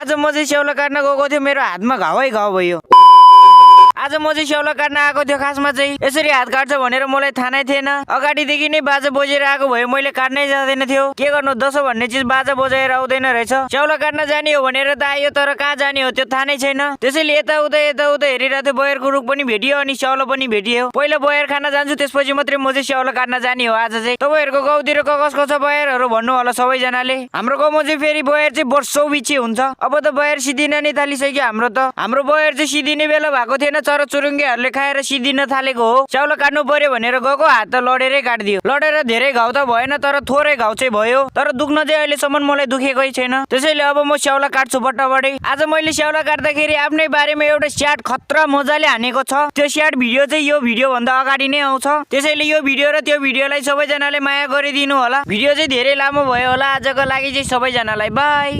आज म चाहिँ स्याउला काट्न गएको थियो, मेरो हातमा घावै घाउ भयो। आज म चाहिँ स्याउला काट्न आएको थियो। खासमा चाहिँ यसरी हात काट्छ भनेर मलाई थाहा नै थिएन। अगाडिदेखि नै बाजा बजेर आएको भए मैले काट्नै जाँदैन थियो। के गर्नु, दसौँ भन्ने चिज बाजा बजाएर आउँदैन रहेछ। स्याउला काट्न जाने हो भनेर त आयो, तर कहाँ जाने हो त्यो थाहा नै छैन। त्यसैले यताउता हेरिरहेको थियो। बयरको रुख पनि भेटियो अनि स्याउला पनि भेटियो। पहिला बयर खान जान्छु, त्यसपछि मात्रै म चाहिँ स्याउला काट्न जाने हो। आज चाहिँ तपाईँहरूको गाउँतिर कसको छ बयरहरू भन्नु होला सबैजनाले। हाम्रो गाउँमा चाहिँ फेरि बयर चाहिँ वर्षौँ पछि हुन्छ। अब त बयर सिद्धिन नै थालिसक्यो। हाम्रो बयर चाहिँ सिद्धिने बेला भएको थिएन, चरा चुरुङ्गीहरूले खाएर सिद्धिन थालेको हो। स्याउला काट्नु पर्यो भनेर गएको, हात त लडेरै काटिदियो। लडेर धेरै घाउ त भएन, तर थोरै घाउ चाहिँ भयो। तर दुख्न चाहिँ अहिलेसम्म मलाई दुखेकै छैन। त्यसैले अब म स्याउला काट्छु बट्टाबटै। आज मैले स्याउला काट्दाखेरि आफ्नै बारेमा एउटा स्याट खतरा मजाले हानेको छ। त्यो स्याट भिडियो चाहिँ यो भिडियो भन्दा अगाडि नै आउँछ। त्यसैले यो भिडियो र त्यो भिडियोलाई सबैजनाले माया गरिदिनु होला। भिडियो चाहिँ धेरै लामो भयो होला। आजको लागि चाहिँ सबैजनालाई बाई।